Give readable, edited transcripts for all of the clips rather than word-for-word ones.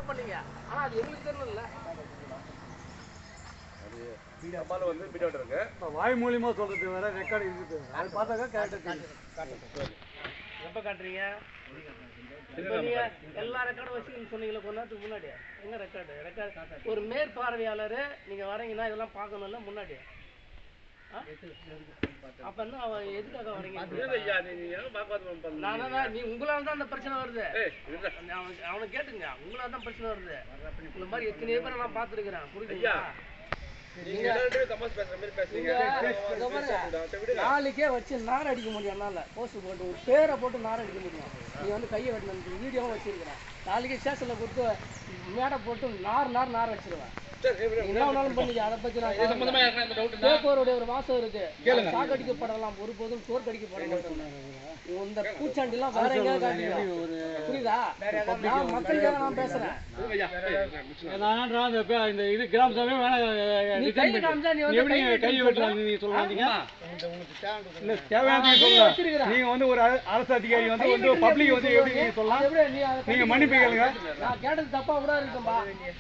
பண்ணீங்க. ஆனா அது எங்களுக்கு தெரியல. அம்மால வந்து வீடியோட இருக்கு. வாய் மூலியமா சொல்றது வேற ரெக்கார்ட் இருக்குது. அது பார்த்தாக்க கரெக்ட்டா எப்ப காட்டுறீங்க? இப்போ நீங்க எல்லா ரெக்கார்டும் வச்சு சொன்னீங்களா கொஞ்ச நேரத்துக்கு முன்னாடி? என்ன ரெக்கார்டு ஒரு மேற்பார்வையாளர் நீங்க வரீங்கன்னா இதெல்லாம் பார்க்கணும்ல முன்னாடி. அப்ப என்ன எதுக்காக வரீங்க? நீ உங்களால தான் அந்த பிரச்சனை வருது. அவனை கேட்டுங்க, உங்களால தான் பிரச்சனை வருது. இந்த மாதிரி எத்தனை பேரை நான் பார்த்துருக்கிறேன். புரியுதுங்களா? நாளைக்கே வச்சு நார் அடிக்க முடியும். என்னால போஸ்ட் போட்டு ஒரு பேரை போட்டு நார் அடிக்க முடியும். நீ வந்து கையை வெட்டின வீடியோவும் வச்சிருக்கிறேன். நாளைக்கே ஸ்டேஷன்ல கொடுத்து மேடை போட்டு நார் அடிச்சிருவேன். என்ன வேணாலும் பண்ணிக்க. அதை பத்தி பேப்பருடைய ஒரு வாசம் இருக்கு. சாக்கடிக்கப்படலாம், ஒருபோதும் தோற்கடிக்கப்படலாம். இந்த பூச்சாண்டி எல்லாம் வேற எங்கேயாவது புரியுதா? நான் மக்களுக்காக நான் பேசுறேன். இந்த இது கிராம சபை கை வெட்டுறாங்க நீங்க சொல்லாதீங்க. நீங்க வந்து ஒரு அரசு அதிகாரி வந்து பப்ளிக் வந்து எப்படி நீங்க சொல்லலாம்? நீங்க மன்னிப்பு கேளுங்க. நான் கேட்டது தப்பா கூட இருக்கும்பா.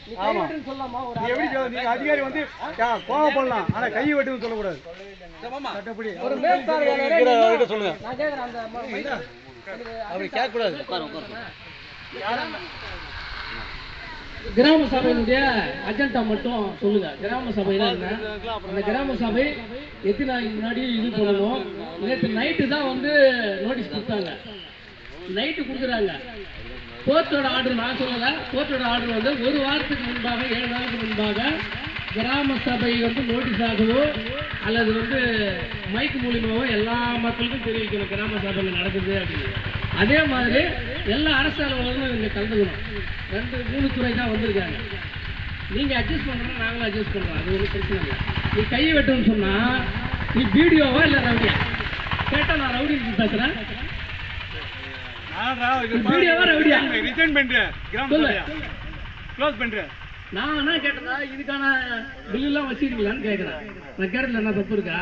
நீ கை வெட்டுன்னு சொல்லலாமா? ஒரு எப்படி நீங்க அதிகாரி வந்து கோவப்படலாம், ஆனா கை வெட்டுன்னு சொல்லக்கூடாது. ஒரு மேற்பார்வையாளர் சொல்லுங்க. நான் கேக்குறேன். அந்த அப்படி கேட்க கூடாது. கிராம சபையினுடைய அஜெண்டா மட்டும் சொல்லுங்க. கிராம சபையில அந்த கிராம சபை எத்தனை நாளைக்கு முன்னாடி இது பண்ணணும். நேற்று நைட்டு தான் வந்து நோட்டீஸ் கொடுத்தாங்க. நைட்டு கொடுக்குறாங்க. கோர்ட்டோட ஆர்டர் நான் சொல்லல. கோர்ட்டோட ஆர்டர் வந்து ஒரு வாரத்துக்கு முன்பாக 7 நாளுக்கு முன்பாக கிராம சபை வந்து நோட்டீஸ் ஆகவோ அல்லது வந்து மைக் மூலியமாவோ எல்லா மக்களுக்கும் தெரிவிக்கணும் கிராம சபையில் நடக்குது அப்படின்னு. அதே மாதிரி எல்லா அரசு அலுவலர்களும் இங்கே கலந்துக்கணும். 2-3 துறை தான் வந்திருக்காங்க. நீங்கள் அட்ஜஸ்ட் பண்ணுறோம், நாங்களும் அட்ஜஸ்ட் பண்ணுறோம். அது ஒன்றும் பிரச்சனை இல்லை. நீ கையை வெட்டுன்னு சொன்னால் நீ வீடியோவா இல்லை ரவுடியா? கேட்டால் நான் ரவுடின்னு பேசுகிறேன். வீடியோவா ரவுடியா? ரிசைன் பண்றேன், கிராம சபையா க்ளோஸ் பண்றேன். நான் என்ன கேட்டதா இதுக்கான பில் எல்லாம் வச்சிருக்கீங்களான்னு கேட்குறேன். நான் கேட்டதுல என்ன தப்பு இருக்கா?